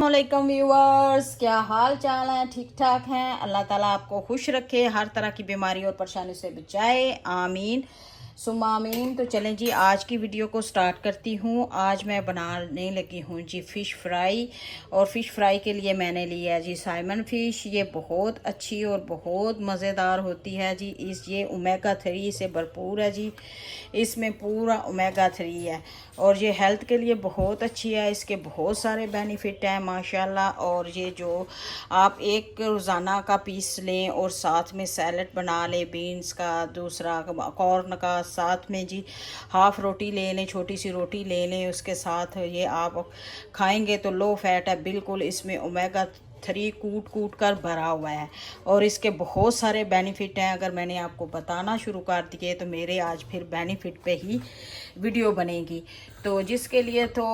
अस्सलामुअलैकुम व्यूवर्स, क्या हाल चाल है? ठीक ठाक हैं। अल्लाह ताला आपको खुश रखे, हर तरह की बीमारी और परेशानी से बचाए, आमीन सुम्मा आमीन। तो चलें जी, आज की वीडियो को स्टार्ट करती हूँ। आज मैं बनाने लगी हूँ जी फ़िश फ्राई। और फ़िश फ्राई के लिए मैंने लिया है जी साइमन फ़िश। ये बहुत अच्छी और बहुत मज़ेदार होती है जी। ये ओमेगा 3 से भरपूर है जी। इसमें पूरा ओमेगा 3 है और ये हेल्थ के लिए बहुत अच्छी है। इसके बहुत सारे बेनिफिट हैं माशाल्लाह। और ये जो आप एक रोज़ाना का पीस लें और साथ में सैलड बना लें, बीन्स का, दूसरा कॉर्न का, साथ में जी हाफ़ रोटी ले लें, छोटी सी रोटी ले लें, उसके साथ ये आप खाएंगे तो लो फैट है बिल्कुल। इसमें ओमेगा 3 कूट कूट कर भरा हुआ है और इसके बहुत सारे बेनिफिट हैं। अगर मैंने आपको बताना शुरू कर दिए तो मेरे आज फिर बेनिफिट पे ही वीडियो बनेगी। तो जिसके लिए तो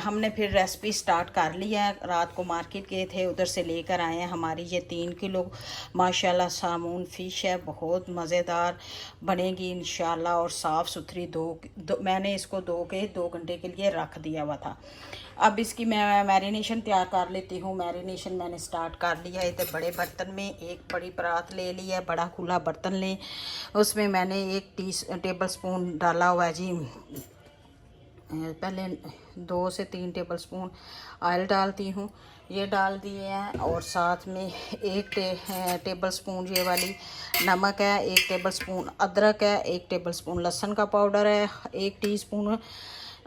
हमने फिर रेसिपी स्टार्ट कर लिया है। रात को मार्केट गए थे, उधर से लेकर आए हैं। हमारी ये 3 किलो माशाल्लाह सामून फ़िश है, बहुत मज़ेदार बनेगी इंशाल्लाह। और साफ़ सुथरी मैंने इसको 2 घंटे के लिए रख दिया हुआ था। अब इसकी मैं मैरिनेशन तैयार कर लेती हूँ। मैरिनेशन मैंने स्टार्ट कर लिया है। इधर बड़े बर्तन में एक बड़ी परात ले ली है, बड़ा खुला बर्तन लें। उसमें मैंने 1 टेबल स्पून डाला हुआ है जी, पहले 2 से 3 टेबल स्पून ऑयल डालती हूँ, ये डाल दिए हैं। और साथ में 1 टेबल स्पून ये वाली नमक है, 1 टेबल स्पून अदरक है, 1 टेबल स्पून लहसुन का पाउडर है, 1 टीस्पून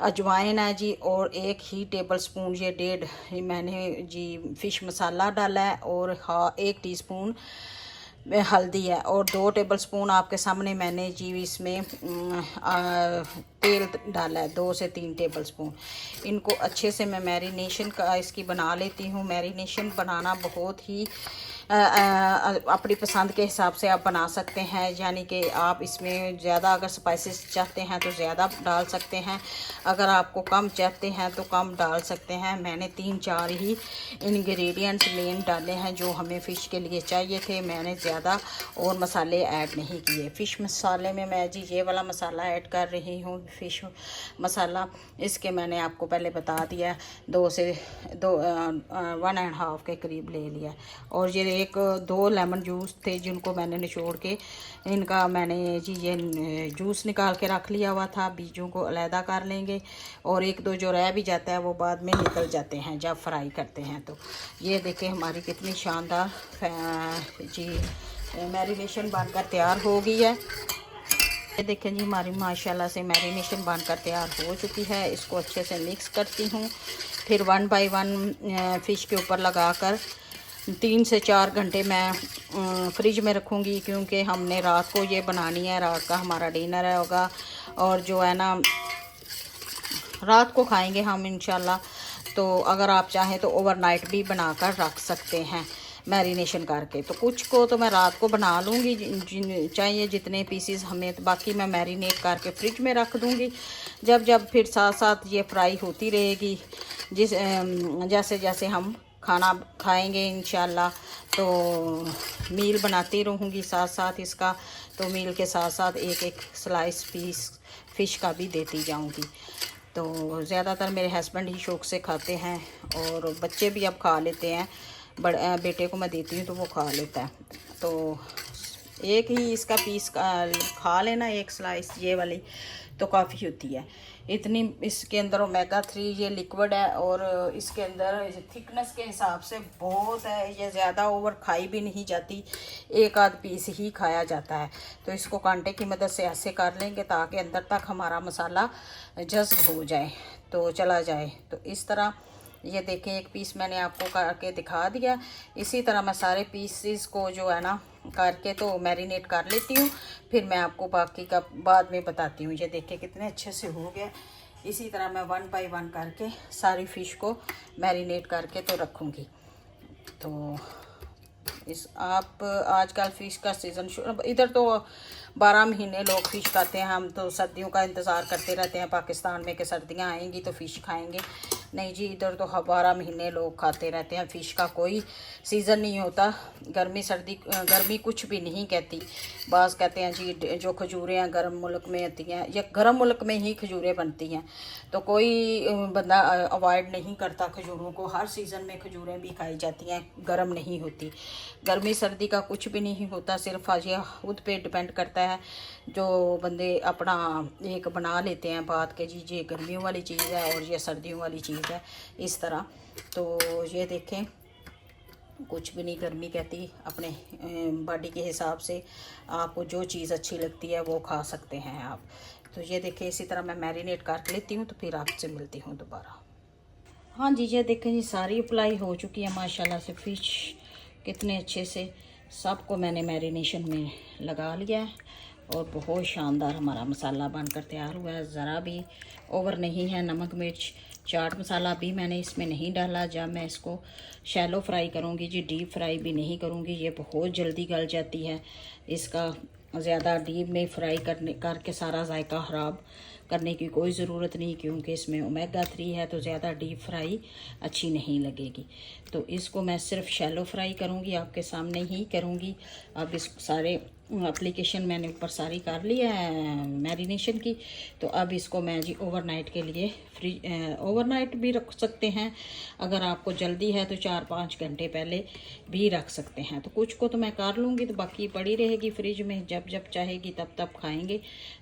अजवाइन है जी। और 1 ही टेबल स्पून ये 1.5 मैंने जी फ़िश मसाला डाला है। और 1 टीस्पून हल्दी है। और 2 टेबल स्पून आपके सामने मैंने जी इसमें तेल डाला है, 2 से 3 टेबल स्पून। इनको अच्छे से मैं मैरिनेशन का इसकी बना लेती हूँ। मैरिनेशन बनाना बहुत ही अपनी पसंद के हिसाब से आप बना सकते हैं, यानी कि आप इसमें ज़्यादा अगर स्पाइसेस चाहते हैं तो ज़्यादा डाल सकते हैं, अगर आपको कम चाहते हैं तो कम डाल सकते हैं। मैंने 3-4 ही इंग्रेडिएंट्स मेन डाले हैं जो हमें फ़िश के लिए चाहिए थे। मैंने ज़्यादा और मसाले ऐड नहीं किए। फ़िश मसाले में मैं जी ये वाला मसाला ऐड कर रही हूँ, फ़िश मसाला। इसके मैंने आपको पहले बता दिया, 1.5 के करीब ले लिया। और ये 2 लेमन जूस थे जिनको मैंने निचोड़ के इनका मैंने जी ये जूस निकाल के रख लिया हुआ था। बीजों को अलहदा कर लेंगे और 1-2 जो रह भी जाता है वो बाद में निकल जाते हैं जब फ्राई करते हैं। तो ये देखें हमारी कितनी शानदार जी मैरिनेशन बनकर तैयार हो गई है। ये देखें जी हमारी माशाल्लाह से मैरिनेशन बनकर तैयार हो चुकी है। इसको अच्छे से मिक्स करती हूँ, फिर 1 बाय 1 फ़िश के ऊपर लगाकर 3 से 4 घंटे मैं फ्रिज में रखूँगी, क्योंकि हमने रात को ये बनानी है, रात का हमारा डिनर है होगा। और जो है ना रात को खाएंगे हम इंशाल्लाह। तो अगर आप चाहें तो ओवरनाइट भी बनाकर रख सकते हैं मैरिनेशन करके। तो कुछ को तो मैं रात को बना लूँगी, चाहिए जितने पीसीस हमें, तो बाकी मैं मैरिनेट करके फ्रिज में रख दूँगी। जब फिर साथ साथ ये फ्राई होती रहेगी, जैसे जैसे हम खाना खाएंगे इंशाल्लाह। तो मील बनाती रहूँगी साथ साथ इसका। तो मील के साथ साथ एक स्लाइस पीस फ़िश का भी देती जाऊँगी। तो ज़्यादातर मेरे हस्बैंड ही शौक़ से खाते हैं और बच्चे भी अब खा लेते हैं। बेटे को मैं देती हूँ तो वो खा लेता है। तो एक ही इसका पीस खा लेना, 1 स्लाइस ये वाली तो काफ़ी होती है। इतनी इसके अंदर ओमेगा 3 ये लिक्विड है और इसके अंदर थिकनेस के हिसाब से बहुत है। ये ज़्यादा ओवर खाई भी नहीं जाती, 1 आध पीस ही खाया जाता है। तो इसको कांटे की मदद से ऐसे कर लेंगे ताकि अंदर तक हमारा मसाला जज़्ब हो जाए, तो चला जाए। तो इस तरह ये देखें 1 पीस मैंने आपको करके दिखा दिया। इसी तरह मैं सारे पीसेस को जो है ना करके तो मैरिनेट कर लेती हूँ, फिर मैं आपको बाकी का बाद में बताती हूँ। ये देखें कितने अच्छे से हो गया। इसी तरह मैं 1 बाय 1 करके सारी फ़िश को मैरिनेट करके तो रखूँगी। तो आप आजकल फ़िश का सीज़न इधर तो 12 महीने लोग फ़िश खाते हैं। हम तो सर्दियों का इंतज़ार करते रहते हैं पाकिस्तान में कि सर्दियाँ आएंगी तो फ़िश खाएंगे। नहीं जी, इधर तो 12 महीने लोग खाते रहते हैं फ़िश का, कोई सीज़न नहीं होता। गर्मी सर्दी गर्मी कुछ भी नहीं कहती। बास कहते हैं जी जो खजूरें हैं गर्म मुल्क में होती हैं, या गर्म मुल्क में ही खजूरें बनती हैं, तो कोई बंदा अवॉइड नहीं करता खजूरों को। हर सीज़न में खजूरें भी खाई जाती हैं, गर्म नहीं होती। गर्मी सर्दी का कुछ भी नहीं होता, सिर्फ ये खुद पे डिपेंड करता है। जो बंदे अपना एक बना लेते हैं बात के जी ये गर्मियों वाली चीज़ है और ये सर्दियों वाली चीज़ है, इस तरह। तो ये देखें, कुछ भी नहीं गर्मी कहती। अपने बॉडी के हिसाब से आपको जो चीज़ अच्छी लगती है वो खा सकते हैं आप। तो ये देखें, इसी तरह मैं मैरिनेट कर लेती हूँ, तो फिर आपसे मिलती हूँ दोबारा। हाँ जी, ये देखें जी, सारी अप्लाई हो चुकी है माशाल्लाह से। फ़िश कितने अच्छे से सबको मैंने मैरिनेशन में लगा लिया है और बहुत शानदार हमारा मसाला बनकर तैयार हुआ है। ज़रा भी ओवर नहीं है। नमक मिर्च चाट मसाला भी मैंने इसमें नहीं डाला। जब मैं इसको शैलो फ्राई करूँगी जी, डीप फ्राई भी नहीं करूँगी, ये बहुत जल्दी गल जाती है। इसका ज़्यादा डीप में फ्राई करके सारा जायका ख़राब करने की कोई ज़रूरत नहीं, क्योंकि इसमें ओमेगा 3 है, तो ज़्यादा डीप फ्राई अच्छी नहीं लगेगी। तो इसको मैं सिर्फ शैलो फ्राई करूँगी, आपके सामने ही करूँगी। अब इस सारे एप्लीकेशन मैंने ऊपर सारी कर ली है मैरिनेशन की। तो अब इसको मैं जी ओवरनाइट के लिए ओवरनाइट भी रख सकते हैं। अगर आपको जल्दी है तो 4-5 घंटे पहले भी रख सकते हैं। तो कुछ को तो मैं कर लूँगी, तो बाकी पड़ी रहेगी फ्रिज में, जब जब चाहेगी तब तब खाएंगे।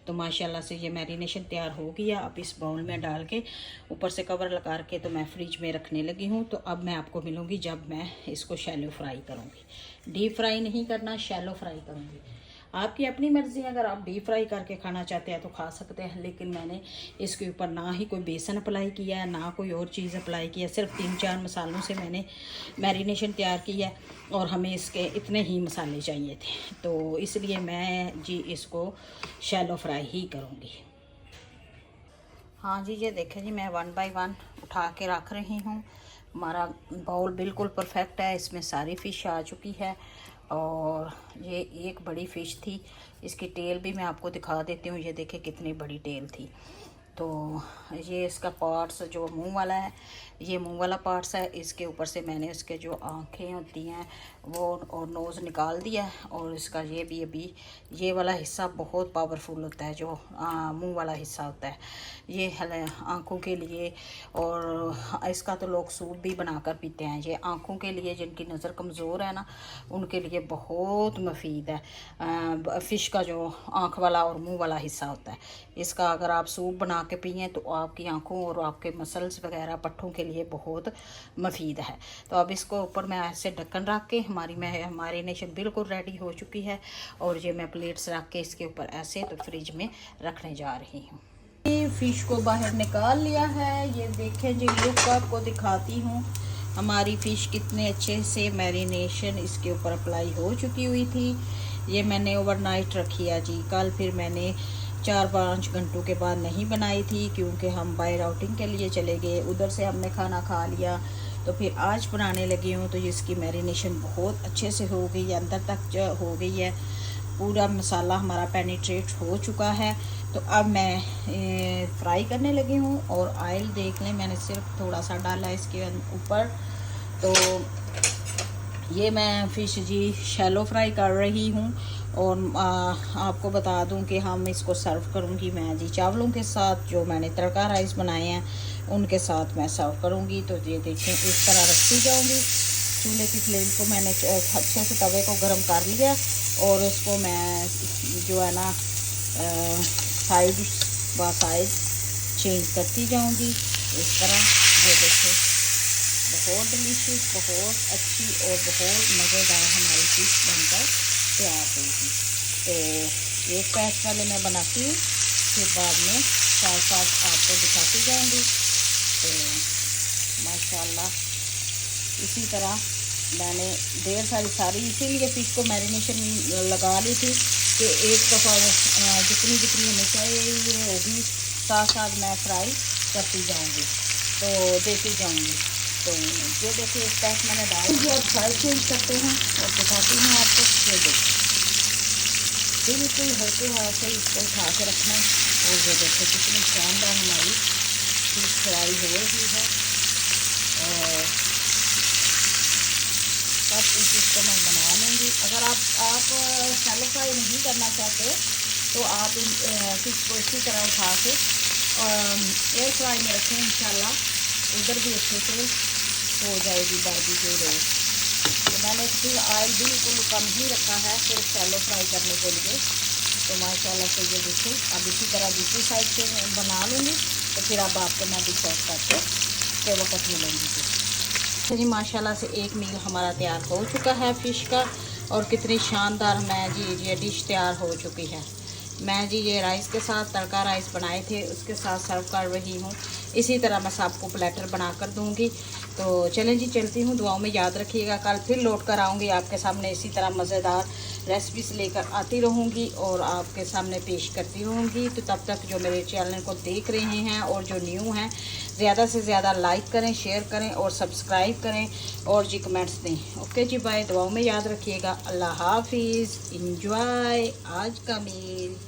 तो माशाल्लाह से ये मैरिनेशन तैयार हो गया। अब इस बाउल में डाल के ऊपर से कवर लगा के तो मैं फ्रिज में रखने लगी हूँ। तो अब मैं आपको मिलूँगी जब मैं इसको शैलो फ्राई करूँगी। डीप फ्राई नहीं करना, शैलो फ्राई करूँगी। आपकी अपनी मर्ज़ी है, अगर आप डीप फ्राई करके खाना चाहते हैं तो खा सकते हैं। लेकिन मैंने इसके ऊपर ना ही कोई बेसन अप्लाई किया है, ना कोई और चीज़ अप्लाई की है। सिर्फ 3-4 मसालों से मैंने मैरिनेशन तैयार की है और हमें इसके इतने ही मसाले चाहिए थे। तो इसलिए मैं जी इसको शैलो फ्राई ही करूँगी। हाँ जी, ये देखें जी, मैं 1 बाय 1 उठा के रख रही हूँ। हमारा बाउल बिल्कुल परफेक्ट है, इसमें सारी फ़िश आ चुकी है। और ये एक बड़ी फ़िश थी, इसकी टेल भी मैं आपको दिखा देती हूँ। ये देखें कितनी बड़ी टेल थी। तो ये इसका पार्ट्स जो मुंह वाला है, ये मुंह वाला पार्ट्स है। इसके ऊपर से मैंने इसके जो आँखें होती हैं वो और नोज़ निकाल दिया है। और इसका ये भी अभी ये वाला हिस्सा बहुत पावरफुल होता है, जो मुंह वाला हिस्सा होता है, ये आँखों के लिए। और इसका तो लोग सूप भी बनाकर पीते हैं। ये आँखों के लिए, जिनकी नज़र कमज़ोर है ना, उनके लिए बहुत मुफीद है। फ़िश का जो आँख वाला और मुँह वाला हिस्सा होता है, इसका अगर आप सूप बना के पिएँ तो आपकी आँखों और आपके मसल्स वगैरह पट्ठों के लिए बहुत मुफीद है। तो अब इसको ऊपर मैं ऐसे ढक्कन रख के हमारी मैरिनेशन बिल्कुल रेडी हो चुकी है। और ये मैं प्लेट्स रख के इसके ऊपर ऐसे तो फ्रिज में रखने जा रही हूँ। फ़िश को बाहर निकाल लिया है। ये देखें जी, लुक आपको दिखाती हूँ। हमारी फ़िश कितने अच्छे से मैरिनेशन इसके ऊपर अप्लाई हो चुकी हुई थी। ये मैंने ओवरनाइट रखी है जी। कल फिर मैंने 4-5 घंटों के बाद नहीं बनाई थी, क्योंकि हम बाहर आउटिंग के लिए चले गए, उधर से हमने खाना खा लिया। तो फिर आज बनाने लगी हूँ। तो इसकी मैरिनेशन बहुत अच्छे से हो गई है, अंदर तक हो गई है। पूरा मसाला हमारा पेनिट्रेट हो चुका है। तो अब मैं फ्राई करने लगी हूँ। और ऑयल देख लें, मैंने सिर्फ थोड़ा सा डाला है इसके ऊपर। तो ये मैं फ़िश जी शैलो फ्राई कर रही हूँ। और आपको बता दूं कि हम इसको सर्व करूँगी मैं जी चावलों के साथ। जो मैंने तड़का राइस बनाए हैं उनके साथ मैं सर्व करूँगी। तो ये देखें, इस तरह रखती जाऊँगी। चूल्हे की फ्लेम को मैंने अच्छे से तवे को गर्म कर लिया और उसको मैं जो है ना साइड व साइड चेंज करती जाऊँगी इस तरह। ये देखें, बहुत डिलीशियस, बहुत अच्छी और बहुत मज़ेदार हमारी फ़िश बनकर तैयार होगी। तो एक पैक वाले मैं बनाती हूँ, फिर बाद में साथ साथ आपको दिखाती जाऊँगी। तो माशाल्लाह इसी तरह मैंने ढेर सारी इसीलिए फ़िश को मैरिनेशन लगा ली थी कि एक दफ़ा जितनी हमें चाहिए होगी साथ साथ मैं फ्राई करती जाऊँगी, तो देती जाऊँगी। तो ये देखिए, एक पैक मैंने डाल दिया। आप फ्राई चेंज करते हैं और दिखाती हूँ आपको। ये देखिए, बिल्कुल हल्के हाथ से इसको उठा के रखना है। और ये देखिए कितनी शानदार हमारी फ़िश फ्राई हो रही है। और सब कुछ इसको मैं बना लूँगी। अगर आप शैलो फ्राई नहीं करना चाहते तो आप फिश को इसी तरह उठा के एयर फ्राई में रखें, इंशाल्लाह उधर भी अच्छे से हो जाएगी बारबेक्यू रोस्ट। तो मैंने फिर ऑयल बिल्कुल कम ही रखा है सिर्फ शैलो फ्राई करने के लिए। तो माशाल्लाह से ये देखिए, अब इसी तरह दूसरी साइड से बना लूँगी, तो फिर अब आपको मैं डिश आउट करके के वक्त मिलूँगी। तो जी माशाल्लाह से एक मील हमारा तैयार हो चुका है फ़िश का, और कितनी शानदार मैं जी ये डिश तैयार हो चुकी है। मैं जी ये राइस के साथ तड़का राइस बनाए थे, उसके साथ सर्व कर रही हूँ। इसी तरह मैं सबको प्लेटर बना कर दूँगी। तो चलें जी, चलती हूँ, दुआओं में याद रखिएगा। कल फिर लौट कर आऊँगी आपके सामने, इसी तरह मज़ेदार रेसिपीज़ लेकर आती रहूँगी और आपके सामने पेश करती रहूँगी। तो तब तक जो मेरे चैनल को देख रहे हैं और जो न्यू हैं, ज़्यादा से ज़्यादा लाइक करें, शेयर करें और सब्सक्राइब करें और जी कमेंट्स दें। ओके जी, बाय, दुआओं में याद रखिएगा। अल्लाह हाफिज़। इंजॉय आज का मील।